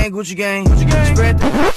gang, Gucci gang, Gucci gang. Spread the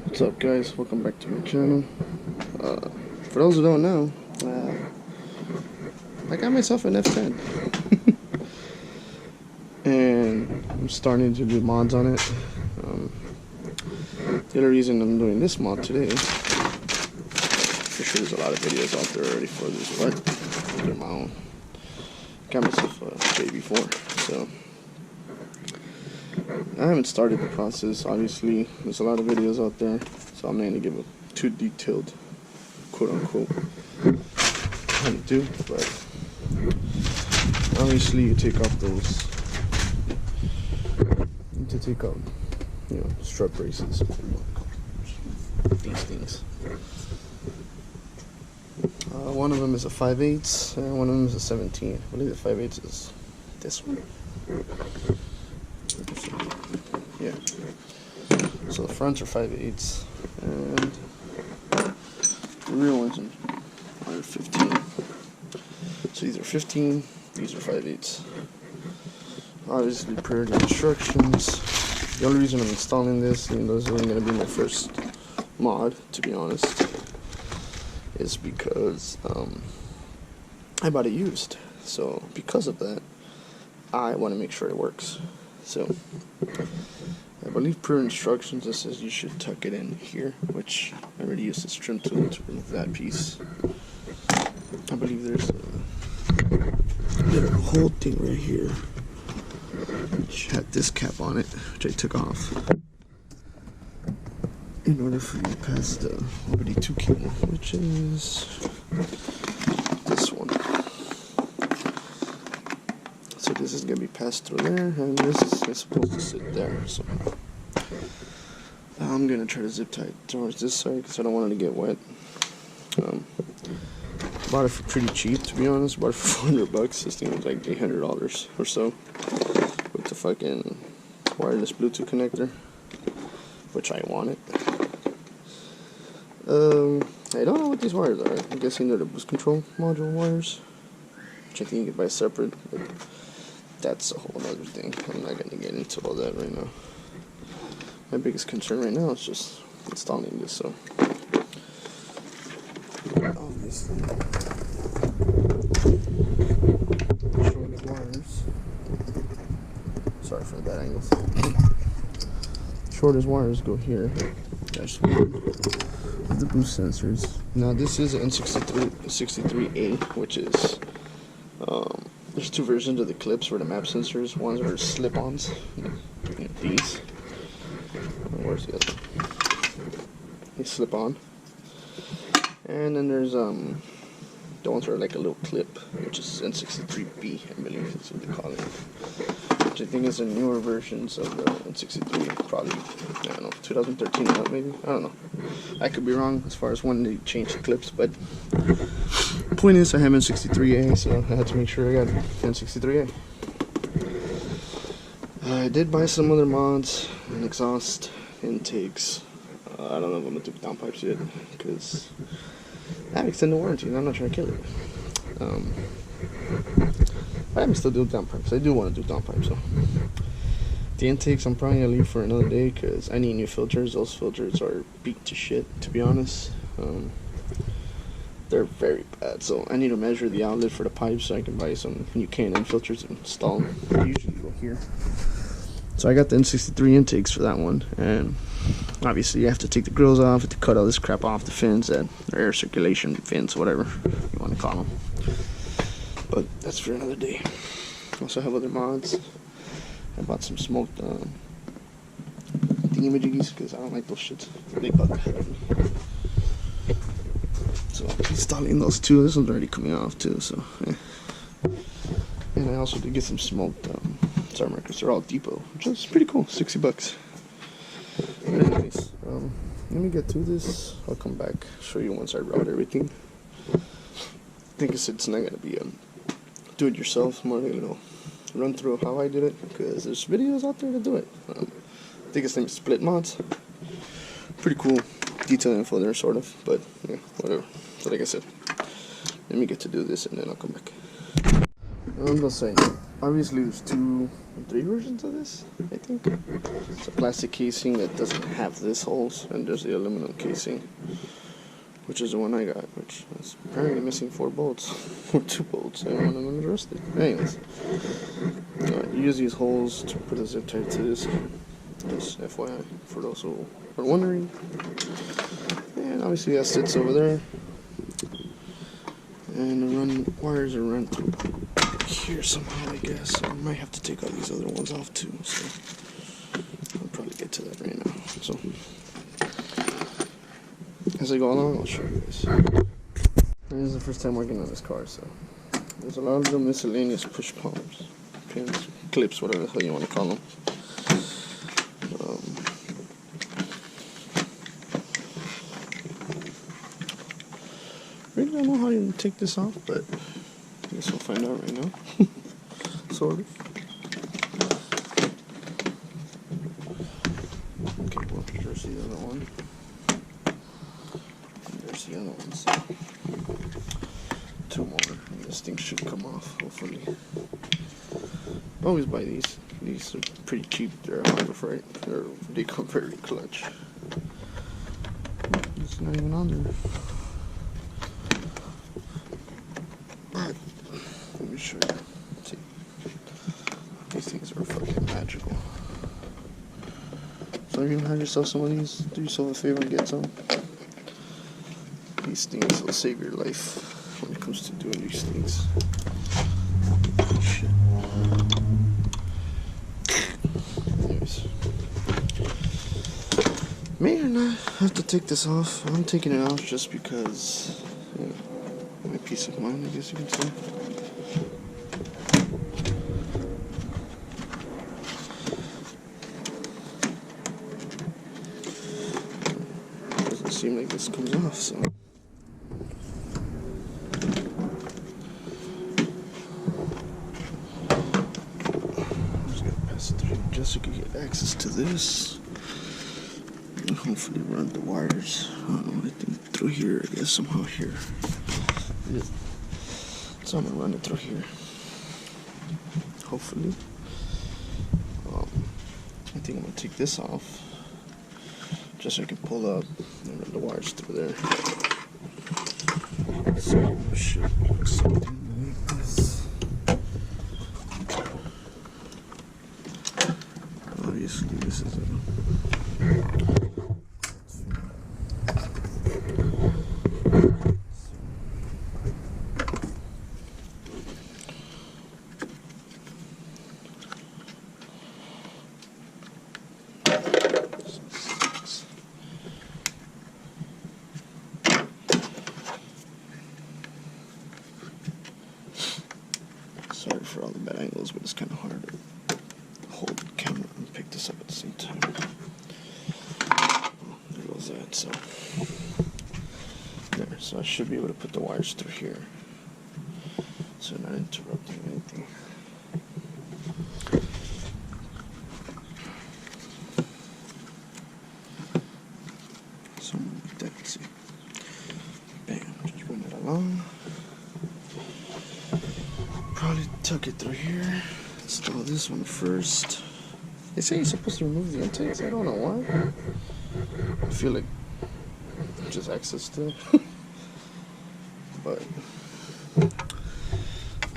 What's up, guys? Welcome back to my channel. For those who don't know, I got myself an F10 and I'm starting to do mods on it. The other reason I'm doing this mod today, for sure there's a lot of videos out there already for this, but they're my own. Got myself a JB4, so I haven't started the process. Obviously, there's a lot of videos out there, so I'm not going to give a too detailed, quote-unquote, how to do, but obviously you take off those, strut braces, these things. One of them is a 5/8, and one of them is a 17. I believe the 5/8 is this one. Yeah. So the fronts are 5/8, and the rear ones are 15. So these are 15, these are 5/8. Obviously, per the instructions. The only reason I'm installing this, even though this isn't going to be my first mod, to be honest, is because I bought it used. So because of that, I want to make sure it works. So I believe per instructions it says you should tuck it in here, which I already used this trim tool to remove that piece. I believe there's a whole thing right here which had this cap on it, which I took off in order for you to pass the OBD2 cable, which is this one. So this is going to be passed through there, and this is supposed to sit there. So I'm going to try to zip tie it towards this side because I don't want it to get wet. Bought it for pretty cheap, to be honest. Bought it for $400. This thing was like $800 or so with the fucking wireless Bluetooth connector, which I wanted. I don't know what these wires are. I'm guessing they're the boost control module wires, which I think you can buy separate, but that's a whole other thing. I'm not going to get into all that right now. My biggest concern right now is just installing this, so obviously shortest wires, sorry for the bad angles, shortest wires go here. That's the boost sensors. Now this is an N63A, which is there's two versions of the clips for the map sensors. Ones are slip-ons, these. Where's the other? They slip on. And then there's the ones that are like a little clip, which is N63B, I believe that's what they call it. Which I think is the newer versions of the N63, probably, I don't know, 2013 or maybe, I don't know. I could be wrong as far as when they changed the clips, but the point is I have N63A, so I had to make sure I got N63A. I did buy some other mods and exhaust intakes. I don't know if I'm going to do downpipes yet, because I have extended warranty and I'm not trying to kill it. But I'm still doing downpipes. I do want to do downpipes, so the intakes I'm probably going to leave for another day, because I need new filters. Those filters are beat to shit, to be honest. They're very bad, so I need to measure the outlet for the pipes so I can buy some new K&N filters and install them. They usually go here. So I got the N63 intakes for that one, and Obviously, you have to take the grills off, to cut all this crap off the fins, and air circulation fins, whatever you want to call them. But that's for another day. Also have other mods. I bought some smoked thingamajiggies because I don't like those shits. They bug the head of me. So installing those two. This one's already coming off too. So, yeah. And I also did get some smoked star markers. They're all Depot, which is pretty cool. $60. Very nice. Let me get through this. I'll come back, show you once I route everything. I think it's not gonna be do it yourself. More gonna run through how I did it because there's videos out there to do it. I think his name is Split Mods. Pretty cool detail info there, sort of. But yeah, whatever. So like I said, let me get to do this and then I'll come back. I'm gonna say, obviously there's 2 or 3 versions of this, I think. It's a plastic casing that doesn't have this holes, and there's the aluminum casing, which is the one I got, which is apparently missing 4 bolts, or 2 bolts, and one of them is rusted. Anyways, you use these holes to put a zip tie to this, just FYI, for those who are wondering. And obviously that sits over there, and the wires are run through here somehow, I guess. So I might have to take all these other ones off too, so I'll probably get to that right now. So as I go along, I'll show you guys. This is the first time working on this car, so there's a lot of little miscellaneous push pumps, pins, clips, whatever the hell you want to call them. Really don't know how you take this off, but I guess we'll find out right now. Sort of. Okay, well, there's the other one. And there's the other one, so 2 more. And this thing should come off, hopefully. I always buy these. These are pretty cheap. They're Harbor Freight. They come very clutch. It's not even on there. But let me show you. See, these things are fucking magical. So if you have yourself some of these, do yourself a favor and get some. These things will save your life when it comes to doing these things. Shit. Anyways, may or not have to take this off. I'm taking it off just because, you know, my peace of mind, I guess you can say. Doesn't seem like this comes off, so. Just gotta pass it through just so you can get access to this. And hopefully run the wires. I think through here, I guess somehow here. Yeah. So I'm gonna run it through here. Hopefully. I think I'm gonna take this off just so I can pull up and run the wires through there. So I should do something like this. Obviously, this is a sorry for all the bad angles, but it's kind of hard to hold the camera and pick this up at the same time. Oh, there goes that, so. There, so I should be able to put the wires through here. So not interrupting anything. Something like that, see. Bam, just run it along. Probably tuck it through here. Install this one first. They say you're supposed to remove the intakes. I don't know why. I feel like just access to it. But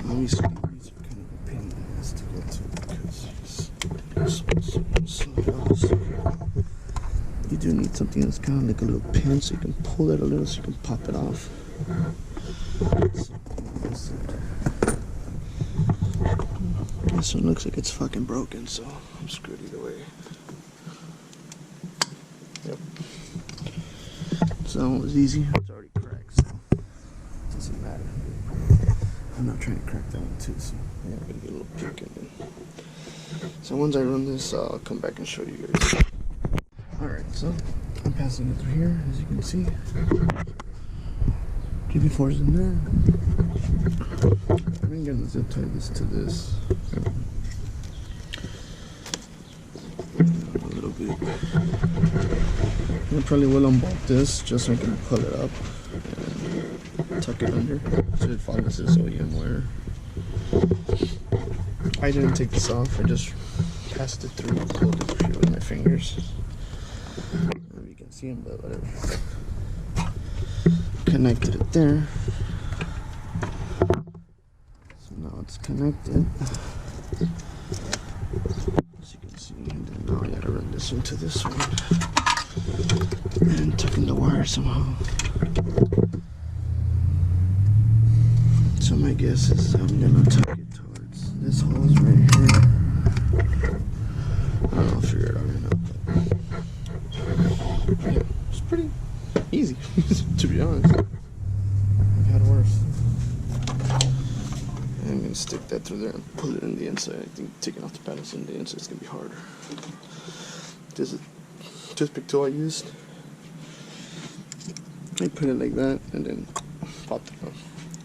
obviously these are kind of a pain in the ass to get to because you do need something that's kind of like a little pin, so you can pull it a little so you can pop it off. This one looks like it's fucking broken, so I'm screwed either way. Yep. So that one was easy. It's already cracked, so it doesn't matter. I'm not trying to crack that one too, so yeah, I'm gonna get a little peek in it. So once I run this, I'll come back and show you guys. Alright, so I'm passing it through here, as you can see. JB4 is in there. I'm gonna zip tie this to this. A little bit. I probably will unbolt this just so I can pull it up and tuck it under so it follows this OEM wire. I didn't take this off, I just passed it through and pulled it through with my fingers. I don't know if you can see them, but whatever. Connected it there. So now it's connected. As you can see, and then now I gotta run this into this one. And tuck in the wire somehow. So my guess is I'm gonna tuck it towards this hole's right here. I don't know, I'll figure it out right now. But yeah, it's pretty easy, to be honest. I've had worse. I'm gonna stick that through there and pull it in the inside. I think taking off the panels on the inside is gonna be harder. This is a toothpick tool I used. I put it like that and then pop it on.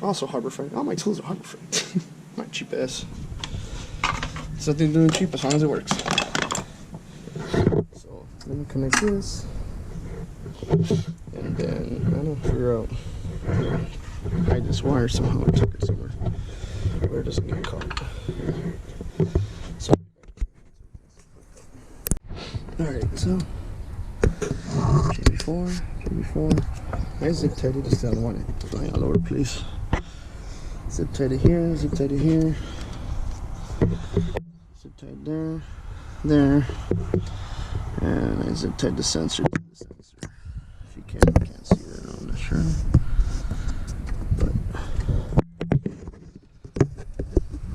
Also Harbor Freight. All my tools are Harbor Freight. My cheap ass. Something doing cheap as long as it works. So let me connect this. And then I don't know, figure out hide this wire somehow and tuck it somewhere where it doesn't get caught. So alright, so JB4. I zip tied it, just don't want it flying all over the place. Zip tied it here, zip tied it here. Zip tied there. And I zip tied the sensor to the sensor. If you can't see that, I'm not sure. But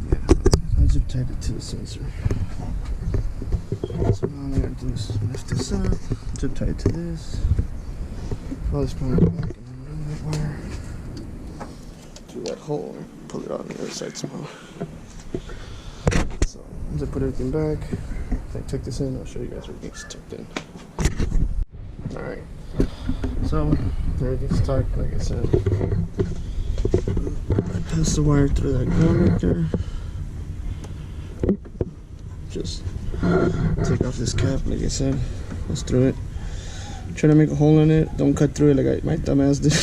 yeah, I zip tied it to the sensor. So now I'm gonna do is lift this up, zip tie it to this. Follow this point back and then run that wire through that hole and pull it out on the other side somehow. So once I put everything back, if I tuck this in, I'll show you guys everything's tucked in. Alright, so everything's tucked, like I said. I pass the wire through that ground right there. Just take off this cap, like I said, goes through it. Try to make a hole in it, don't cut through it like my dumbass did.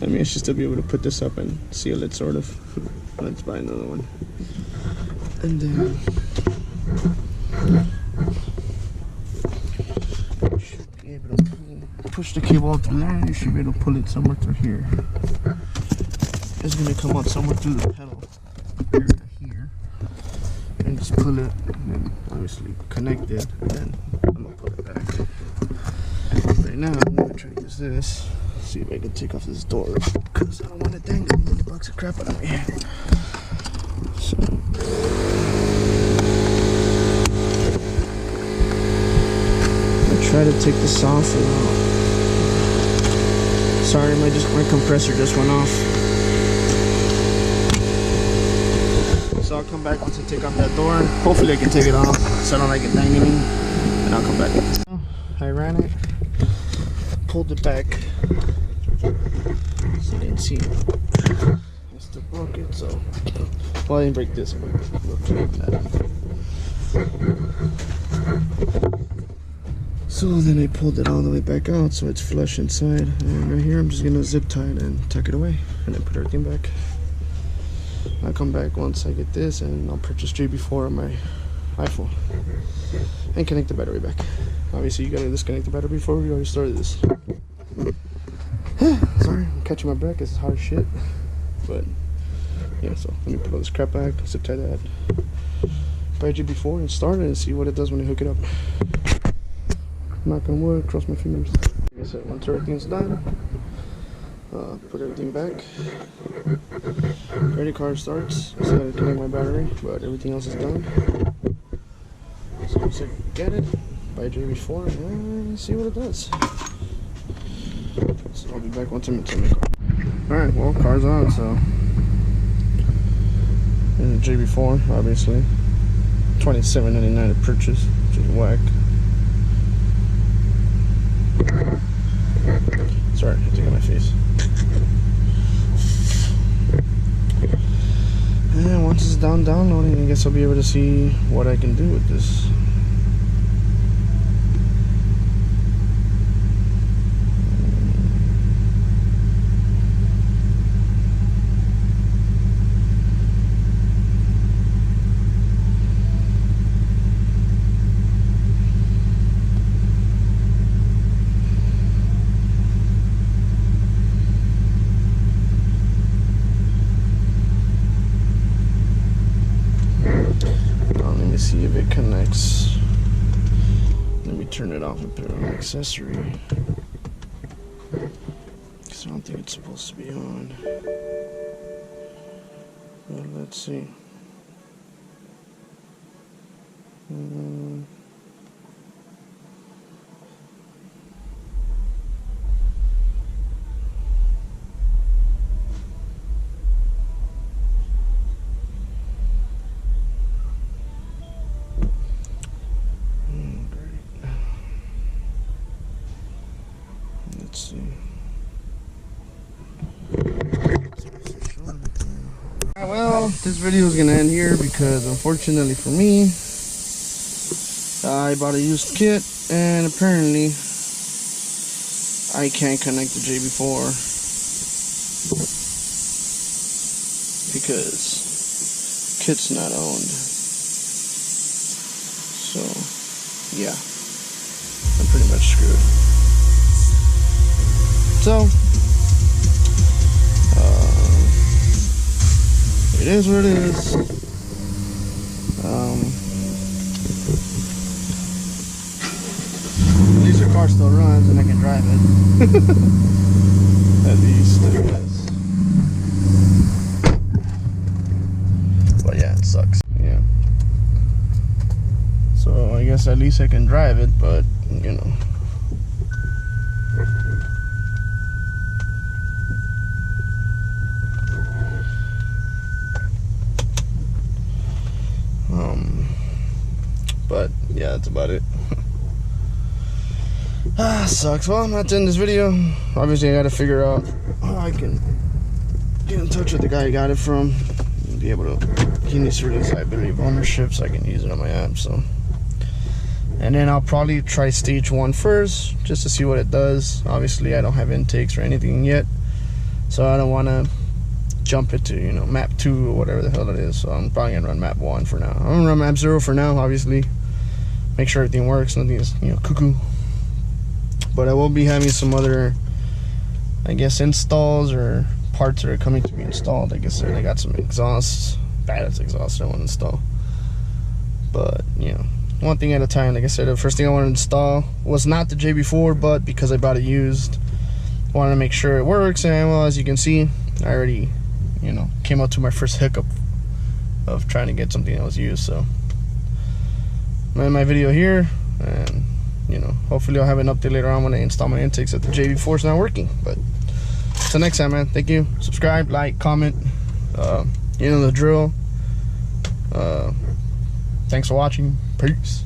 I mean, I should still be able to put this up and seal it, sort of. Let's buy another one. And then you should be able to push the cable out through there, and you should be able to pull it somewhere through here. It's gonna come out somewhere through the pedal here, and just pull it, and then obviously connect it, and then I'm gonna pull it back. Right now, I'm gonna try to use this. See if I can take off this door, because I don't want it dangling in the box of crap out of me. So I try to take this off. Sorry, my compressor just went off. So I'll come back once I take off that door. Hopefully I can take it off so I don't like it dangling, and I'll come back. So I ran it, pulled it back. So you didn't see it. I still broke it, so well, I didn't break this, but we'll clean that. So then I pulled it all the way back out so it's flush inside, and right here I'm just gonna zip tie it and tuck it away and then put everything back. I'll come back once I get this, and I'll purchase JB4 on my iPhone and connect the battery back. Obviously you gotta disconnect the battery before we already started this. Sorry, I'm catching my breath, it's hard as shit. But yeah, so let me put all this crap back, zip tie that, buy JB4 and start it and see what it does when I hook it up. Knock on wood, cross my fingers. Like I said, once everything's done, put everything back. Ready, car starts. I still gotta connect my battery, but everything else is done. So once I get it, buy JB4 and see what it does. So I'll be back once I'm in the car. Alright, well, car's on, so. And the JB4, obviously. $27.99 to purchase, which is whack. Sorry, I took out my face. And once it's done downloading, I guess I'll be able to see what I can do with this. See if it connects. Let me turn it off and put it on an accessory, because I don't think it's supposed to be on. Well, let's see. Let's see. Well, this video is gonna end here because unfortunately for me, I bought a used kit and apparently I can't connect the JB4 because kit's not owned. So yeah, I'm pretty much screwed. So, it is what it is. At least the car still runs and I can drive it. At least, I guess. But yeah, it sucks. Yeah. So I guess at least I can drive it, but you know. But yeah, that's about it. Sucks. Well, I'm not to end this video. Obviously, I gotta figure out how I can get in touch with the guy I got it from and be able to. He needs to release liability of ownership so I can use it on my app. So, and then I'll probably try stage 1 first just to see what it does. Obviously, I don't have intakes or anything yet, so I don't want to jump into, you know, map 2 or whatever the hell it is. So I'm probably gonna run map 1 for now. I'm gonna run map 0 for now, obviously. Make sure everything works, nothing is, you know, cuckoo. But I will be having some other, I guess, installs or parts that are coming to be installed. Like I said, I got some exhausts, badass exhausts I want to install. But, you know, one thing at a time. Like I said, the first thing I wanted to install was not the JB4, but because I bought it used, I wanted to make sure it works. And well, as you can see, I already, you know, came up to my first hiccup of trying to get something that was used. So I'm gonna end my video here, and you know, hopefully I'll have an update later on when I install my intakes that the JB4 is not working. But till next time, man, thank you. Subscribe, like, comment, you know the drill. Thanks for watching. Peace.